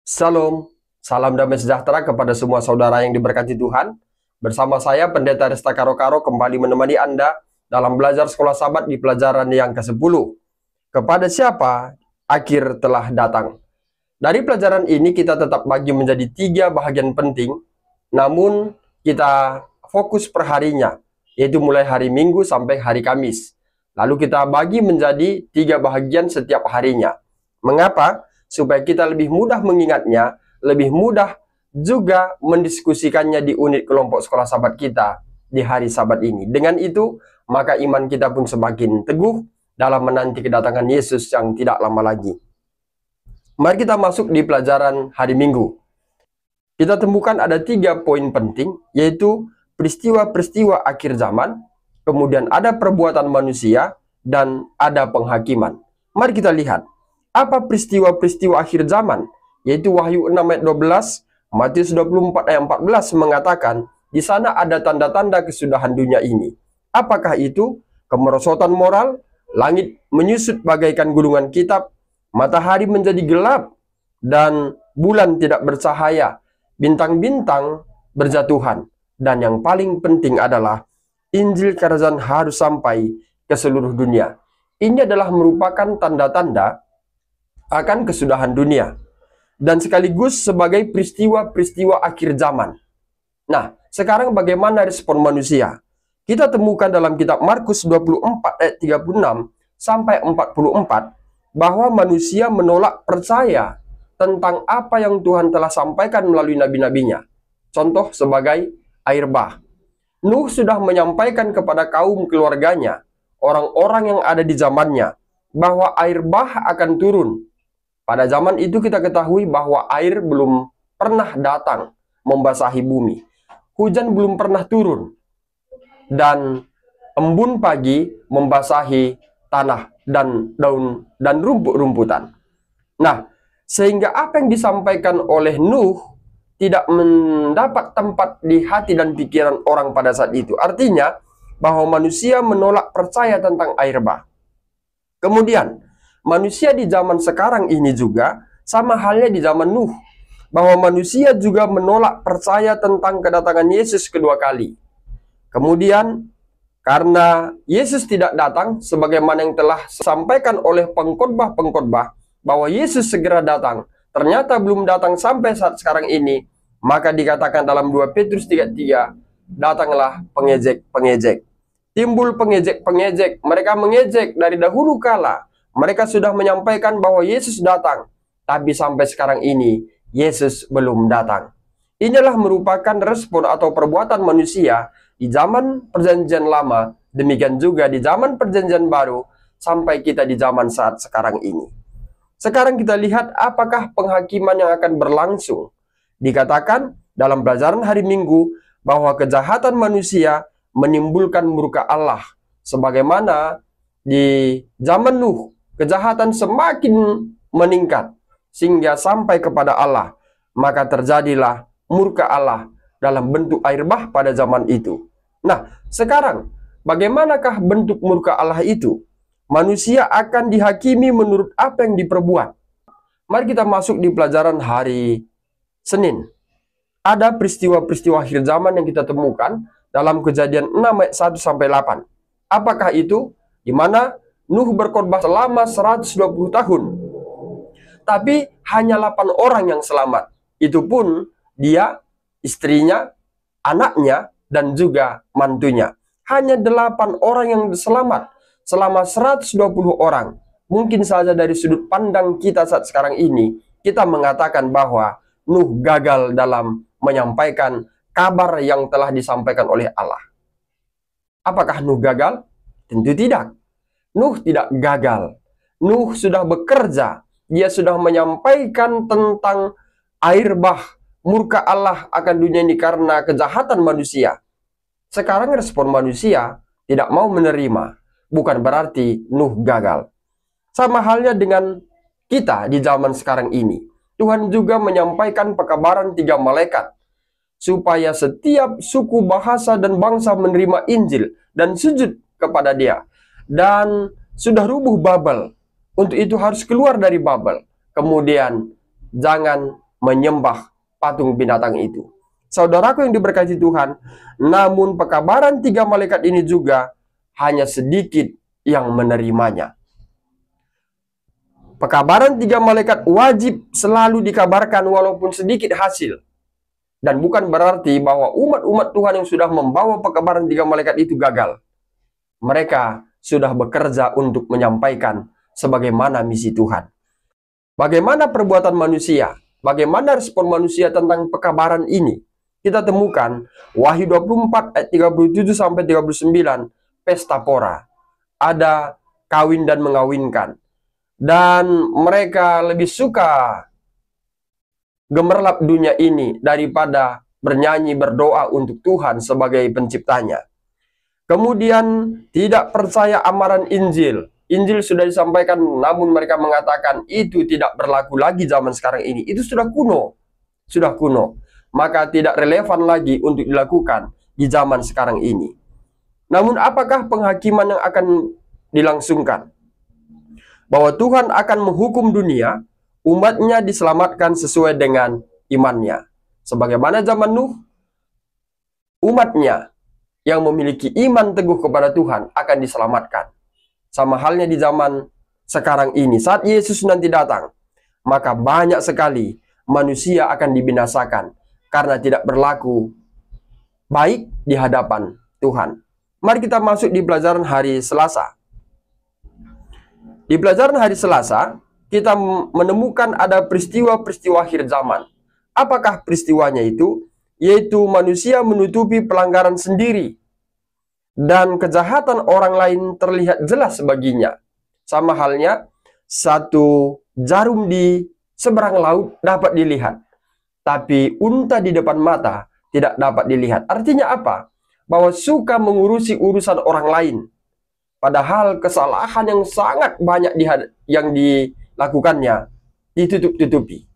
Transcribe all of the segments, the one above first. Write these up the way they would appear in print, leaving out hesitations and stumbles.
Salam, salam damai sejahtera kepada semua saudara yang diberkati Tuhan. Bersama saya Pendeta Resta Karo-Karo kembali menemani Anda dalam belajar sekolah Sabat di pelajaran yang ke-10. Kepada siapa akhir telah datang. Dari pelajaran ini kita tetap bagi menjadi 3 bahagian penting, namun kita fokus per harinya, yaitu mulai hari Minggu sampai hari Kamis. Lalu kita bagi menjadi 3 bahagian setiap harinya. Mengapa? Supaya kita lebih mudah mengingatnya, lebih mudah juga mendiskusikannya di unit kelompok sekolah Sabat kita di hari Sabat ini. Dengan itu, maka iman kita pun semakin teguh dalam menanti kedatangan Yesus yang tidak lama lagi. Mari kita masuk di pelajaran hari Minggu. Kita temukan ada 3 poin penting, yaitu peristiwa-peristiwa akhir zaman, kemudian ada perbuatan manusia, dan ada penghakiman. Mari kita lihat. Apa peristiwa-peristiwa akhir zaman? Yaitu Wahyu 6 ayat 12, Matius 24 ayat 14 mengatakan, di sana ada tanda-tanda kesudahan dunia ini. Apakah itu? Kemerosotan moral, langit menyusut bagaikan gulungan kitab, matahari menjadi gelap, dan bulan tidak bercahaya, bintang-bintang berjatuhan. Dan yang paling penting adalah, Injil Kerajaan harus sampai ke seluruh dunia. Ini adalah merupakan tanda-tanda akan kesudahan dunia dan sekaligus sebagai peristiwa-peristiwa akhir zaman. Nah, sekarang bagaimana respon manusia? Kita temukan dalam kitab Markus 24 ayat 36 sampai 44 bahwa manusia menolak percaya tentang apa yang Tuhan telah sampaikan melalui nabi-nabinya. Contoh sebagai air bah. Nuh sudah menyampaikan kepada kaum keluarganya, orang-orang yang ada di zamannya, bahwa air bah akan turun. Pada zaman itu kita ketahui bahwa air belum pernah datang membasahi bumi. Hujan belum pernah turun. Dan embun pagi membasahi tanah dan daun dan rumput-rumputan. Nah, sehingga apa yang disampaikan oleh Nuh tidak mendapat tempat di hati dan pikiran orang pada saat itu. Artinya bahwa manusia menolak percaya tentang air bah. Kemudian manusia di zaman sekarang ini juga sama halnya di zaman Nuh, bahwa manusia juga menolak percaya tentang kedatangan Yesus kedua kali. Kemudian karena Yesus tidak datang sebagaimana yang telah disampaikan oleh pengkhotbah-pengkhotbah bahwa Yesus segera datang, ternyata belum datang sampai saat sekarang ini, maka dikatakan dalam 2 Petrus 3:3, datanglah pengejek-pengejek. Timbul pengejek-pengejek, mereka mengejek dari dahulu kala. Mereka sudah menyampaikan bahwa Yesus datang, tapi sampai sekarang ini Yesus belum datang. Inilah merupakan respon atau perbuatan manusia di zaman perjanjian lama, demikian juga di zaman perjanjian baru, sampai kita di zaman saat sekarang ini. Sekarang kita lihat apakah penghakiman yang akan berlangsung. Dikatakan dalam pelajaran hari Minggu bahwa kejahatan manusia menimbulkan murka Allah. Sebagaimana di zaman Nuh, kejahatan semakin meningkat sehingga sampai kepada Allah, maka terjadilah murka Allah dalam bentuk air bah pada zaman itu. Nah, sekarang bagaimanakah bentuk murka Allah itu? Manusia akan dihakimi menurut apa yang diperbuat. Mari kita masuk di pelajaran hari Senin. Ada peristiwa-peristiwa akhir zaman yang kita temukan dalam Kejadian 6 ayat 1 sampai 8. Apakah itu? Di mana Nuh berkhotbah selama 120 tahun. Tapi hanya 8 orang yang selamat. Itu pun dia, istrinya, anaknya, dan juga mantunya. Hanya 8 orang yang selamat selama 120 orang. Mungkin saja dari sudut pandang kita saat sekarang ini, kita mengatakan bahwa Nuh gagal dalam menyampaikan kabar yang telah disampaikan oleh Allah. Apakah Nuh gagal? Tentu tidak. Nuh tidak gagal. Nuh sudah bekerja. Dia sudah menyampaikan tentang air bah, murka Allah akan dunia ini karena kejahatan manusia. Sekarang respon manusia tidak mau menerima. Bukan berarti Nuh gagal. Sama halnya dengan kita di zaman sekarang ini. Tuhan juga menyampaikan pekabaran 3 malaikat. Supaya setiap suku, bahasa, dan bangsa menerima Injil dan sujud kepada dia. Dan sudah rubuh Babel. Untuk itu harus keluar dari Babel. Kemudian jangan menyembah patung binatang itu. Saudaraku yang diberkati Tuhan, namun pekabaran 3 malaikat ini juga hanya sedikit yang menerimanya. Pekabaran 3 malaikat wajib selalu dikabarkan walaupun sedikit hasil. Dan bukan berarti bahwa umat-umat Tuhan yang sudah membawa pekabaran 3 malaikat itu gagal. Mereka sudah bekerja untuk menyampaikan sebagaimana misi Tuhan. Bagaimana perbuatan manusia? Bagaimana respon manusia tentang pekabaran ini? Kita temukan Wahyu 24 ayat 37-39, pesta pora. Ada kawin dan mengawinkan. Dan mereka lebih suka gemerlap dunia ini daripada bernyanyi berdoa untuk Tuhan sebagai penciptanya. Kemudian tidak percaya amaran Injil. Injil sudah disampaikan, namun mereka mengatakan itu tidak berlaku lagi zaman sekarang ini. Itu sudah kuno. Sudah kuno. Maka tidak relevan lagi untuk dilakukan di zaman sekarang ini. Namun apakah penghakiman yang akan dilangsungkan? Bahwa Tuhan akan menghukum dunia, umatnya diselamatkan sesuai dengan imannya. Sebagaimana zaman Nuh, umatnya yang memiliki iman teguh kepada Tuhan akan diselamatkan. Sama halnya di zaman sekarang ini, saat Yesus nanti datang, maka banyak sekali manusia akan dibinasakan karena tidak berlaku baik di hadapan Tuhan. Mari kita masuk di pelajaran hari Selasa. Di pelajaran hari Selasa, kita menemukan ada peristiwa-peristiwa akhir zaman. Apakah peristiwanya itu? Yaitu manusia menutupi pelanggaran sendiri. Dan kejahatan orang lain terlihat jelas baginya. Sama halnya, satu jarum di seberang laut dapat dilihat. Tapi unta di depan mata tidak dapat dilihat. Artinya apa? Bahwa suka mengurusi urusan orang lain. Padahal kesalahan yang sangat banyak yang dilakukannya ditutup-tutupi.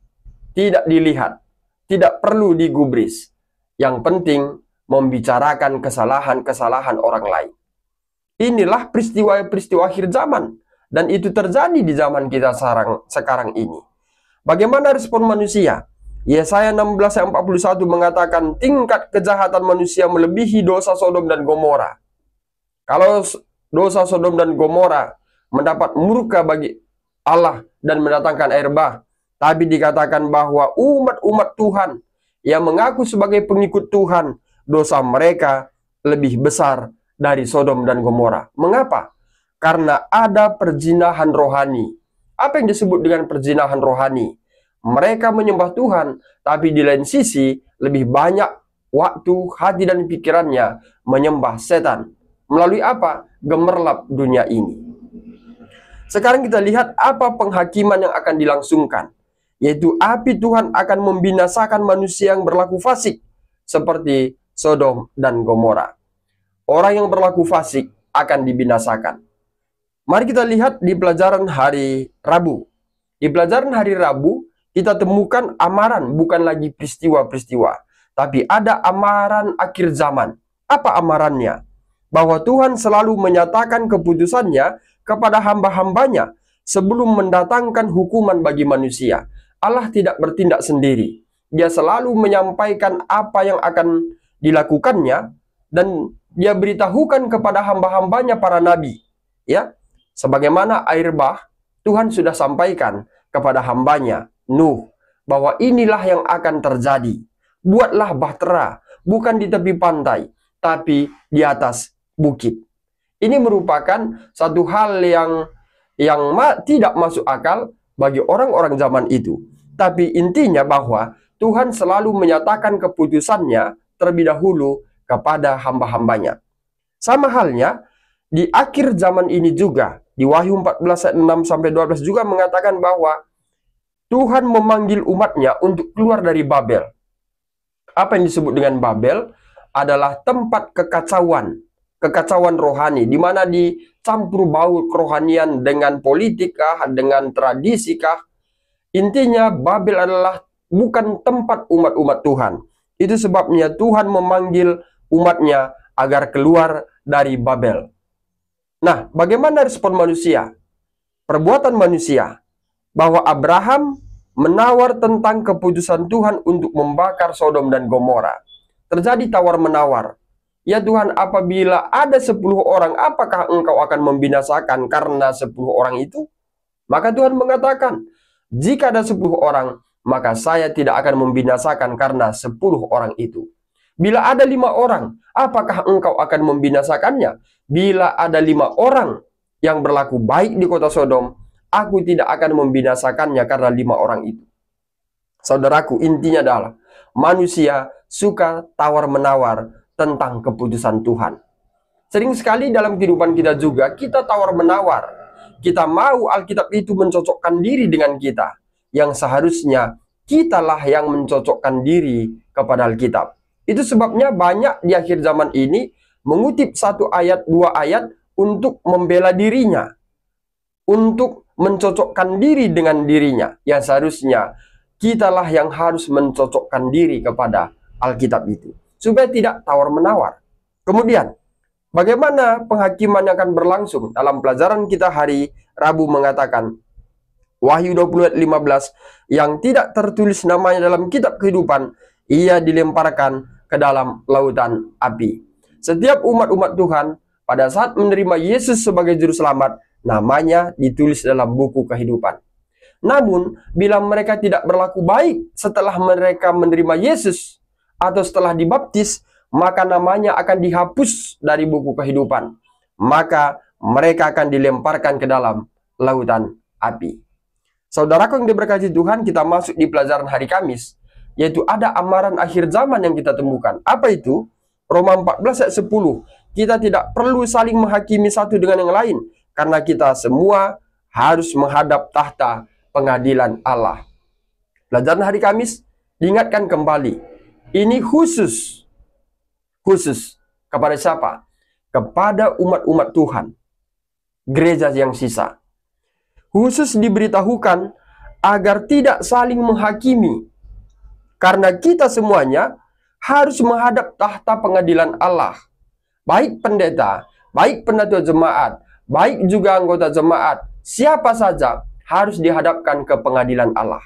Tidak dilihat. Tidak perlu digubris. Yang penting membicarakan kesalahan-kesalahan orang lain. Inilah peristiwa-peristiwa akhir zaman. Dan itu terjadi di zaman kita sekarang ini. Bagaimana respon manusia? Yesaya 16 ayat 41 mengatakan tingkat kejahatan manusia melebihi dosa Sodom dan Gomora. Kalau dosa Sodom dan Gomora mendapat murka bagi Allah dan mendatangkan air bah, tapi dikatakan bahwa umat-umat Tuhan yang mengaku sebagai pengikut Tuhan, dosa mereka lebih besar dari Sodom dan Gomora. Mengapa? Karena ada perzinahan rohani. Apa yang disebut dengan perzinahan rohani? Mereka menyembah Tuhan, tapi di lain sisi lebih banyak waktu, hati, dan pikirannya menyembah setan. Melalui apa? Gemerlap dunia ini. Sekarang kita lihat apa penghakiman yang akan dilangsungkan. Yaitu api Tuhan akan membinasakan manusia yang berlaku fasik. Seperti Sodom dan Gomora. Orang yang berlaku fasik akan dibinasakan. Mari kita lihat di pelajaran hari Rabu. Di pelajaran hari Rabu, kita temukan amaran, bukan lagi peristiwa-peristiwa. Tapi ada amaran akhir zaman. Apa amarannya? Bahwa Tuhan selalu menyatakan keputusannya kepada hamba-hambanya sebelum mendatangkan hukuman bagi manusia. Allah tidak bertindak sendiri. Dia selalu menyampaikan apa yang akan dilakukannya dan dia beritahukan kepada hamba-hambanya para nabi. Ya, sebagaimana air bah, Tuhan sudah sampaikan kepada hambanya Nuh bahwa inilah yang akan terjadi. Buatlah bahtera, bukan di tepi pantai, tapi di atas bukit. Ini merupakan satu hal yang tidak masuk akal bagi orang-orang zaman itu. Tapi intinya bahwa Tuhan selalu menyatakan keputusannya terlebih dahulu kepada hamba-hambanya. Sama halnya di akhir zaman ini juga, di Wahyu 14 ayat 6-12 juga mengatakan bahwa Tuhan memanggil umatnya untuk keluar dari Babel. Apa yang disebut dengan Babel adalah tempat kekacauan rohani, di mana dicampur baur kerohanian dengan politik kah, dengan tradisi kah. Intinya Babel adalah bukan tempat umat-umat Tuhan. Itu sebabnya Tuhan memanggil umatnya agar keluar dari Babel. Nah, bagaimana respon manusia? Perbuatan manusia bahwa Abraham menawar tentang keputusan Tuhan untuk membakar Sodom dan Gomora. Terjadi tawar-menawar. Ya Tuhan, apabila ada 10 orang, apakah Engkau akan membinasakan karena 10 orang itu? Maka Tuhan mengatakan, jika ada 10 orang, maka saya tidak akan membinasakan karena 10 orang itu. Bila ada 5 orang, apakah Engkau akan membinasakannya? Bila ada 5 orang yang berlaku baik di kota Sodom, aku tidak akan membinasakannya karena 5 orang itu. Saudaraku, intinya adalah manusia suka tawar-menawar tentang keputusan Tuhan. Sering sekali dalam kehidupan kita juga, kita tawar-menawar. Kita mau Alkitab itu mencocokkan diri dengan kita, yang seharusnya kitalah yang mencocokkan diri kepada Alkitab. Itu sebabnya banyak di akhir zaman ini mengutip 1 ayat, 2 ayat untuk membela dirinya, untuk mencocokkan diri dengan dirinya, yang seharusnya kitalah yang harus mencocokkan diri kepada Alkitab itu, supaya tidak tawar-menawar. Kemudian, bagaimana penghakiman yang akan berlangsung? Dalam pelajaran kita hari Rabu mengatakan, Wahyu 20 ayat 15, yang tidak tertulis namanya dalam kitab kehidupan, ia dilemparkan ke dalam lautan api. Setiap umat-umat Tuhan pada saat menerima Yesus sebagai juru selamat, namanya ditulis dalam buku kehidupan. Namun, bila mereka tidak berlaku baik setelah mereka menerima Yesus atau setelah dibaptis, maka namanya akan dihapus dari buku kehidupan. Maka mereka akan dilemparkan ke dalam lautan api. Saudaraku yang diberkati Tuhan, kita masuk di pelajaran hari Kamis, yaitu ada amaran akhir zaman yang kita temukan. Apa itu? Roma 14 ayat 10. Kita tidak perlu saling menghakimi satu dengan yang lain, karena kita semua harus menghadap tahta pengadilan Allah. Pelajaran hari Kamis diingatkan kembali. Ini khusus kepada siapa? Kepada umat-umat Tuhan, gereja yang sisa. Khusus diberitahukan agar tidak saling menghakimi, karena kita semuanya harus menghadap tahta pengadilan Allah. Baik pendeta, baik penatua jemaat, baik juga anggota jemaat, siapa saja harus dihadapkan ke pengadilan Allah.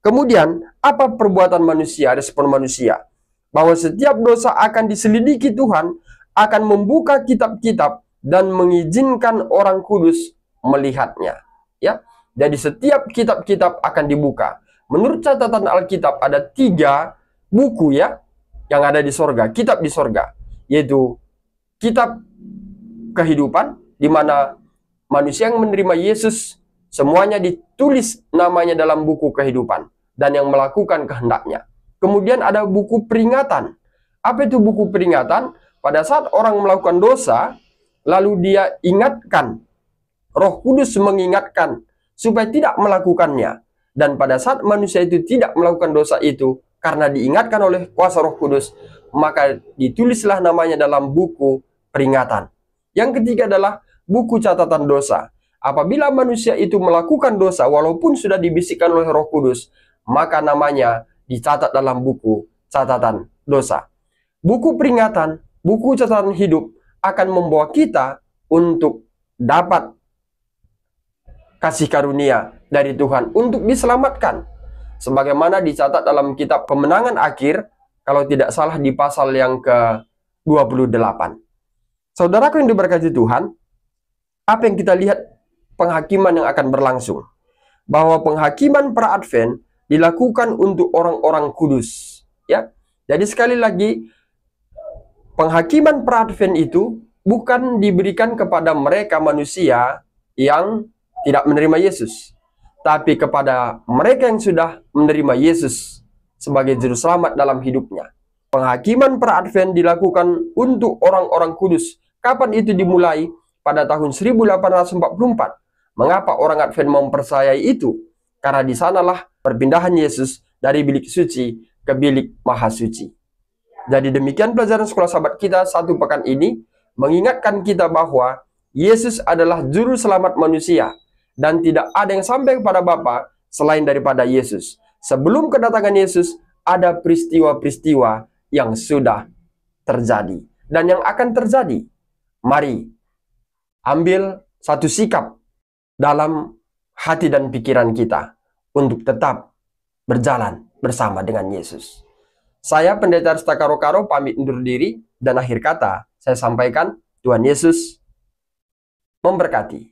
Kemudian, apa perbuatan manusia, respon manusia? Bahwa setiap dosa akan diselidiki Tuhan, akan membuka kitab-kitab dan mengizinkan orang kudus melihatnya. Ya, jadi setiap kitab-kitab akan dibuka. Menurut catatan Alkitab ada 3 buku ya yang ada di sorga, kitab di sorga, yaitu kitab kehidupan, di mana manusia yang menerima Yesus semuanya ditulis namanya dalam buku kehidupan dan yang melakukan kehendaknya. Kemudian ada buku peringatan. Apa itu buku peringatan? Pada saat orang melakukan dosa, lalu dia ingatkan, Roh Kudus mengingatkan supaya tidak melakukannya. Dan pada saat manusia itu tidak melakukan dosa itu, karena diingatkan oleh kuasa Roh Kudus, maka ditulislah namanya dalam buku peringatan. Yang ketiga adalah buku catatan dosa. Apabila manusia itu melakukan dosa, walaupun sudah dibisikkan oleh Roh Kudus, maka namanya dicatat dalam buku catatan dosa. Buku peringatan, buku catatan hidup akan membawa kita untuk dapat kasih karunia dari Tuhan untuk diselamatkan. Sebagaimana dicatat dalam kitab Kemenangan Akhir, kalau tidak salah di pasal yang ke-28. Saudaraku yang diberkati Tuhan, apa yang kita lihat penghakiman yang akan berlangsung? Bahwa penghakiman pra-advent dilakukan untuk orang-orang kudus. Ya, jadi sekali lagi, penghakiman pra-advent itu bukan diberikan kepada mereka manusia yang tidak menerima Yesus, tapi kepada mereka yang sudah menerima Yesus sebagai juru selamat dalam hidupnya. Penghakiman pra-advent dilakukan untuk orang-orang kudus. Kapan itu dimulai? Pada tahun 1844. Mengapa orang Advent mempercayai itu? Karena di sanalah perpindahan Yesus dari bilik suci ke bilik maha suci. Jadi demikian pelajaran sekolah sahabat kita 1 pekan ini, mengingatkan kita bahwa Yesus adalah juru selamat manusia. Dan tidak ada yang sampai kepada Bapa selain daripada Yesus. Sebelum kedatangan Yesus, ada peristiwa-peristiwa yang sudah terjadi dan yang akan terjadi. Mari ambil satu sikap dalam hati dan pikiran kita untuk tetap berjalan bersama dengan Yesus. Saya Pendeta Arista Karo-Karo pamit undur diri, dan akhir kata saya sampaikan Tuhan Yesus memberkati.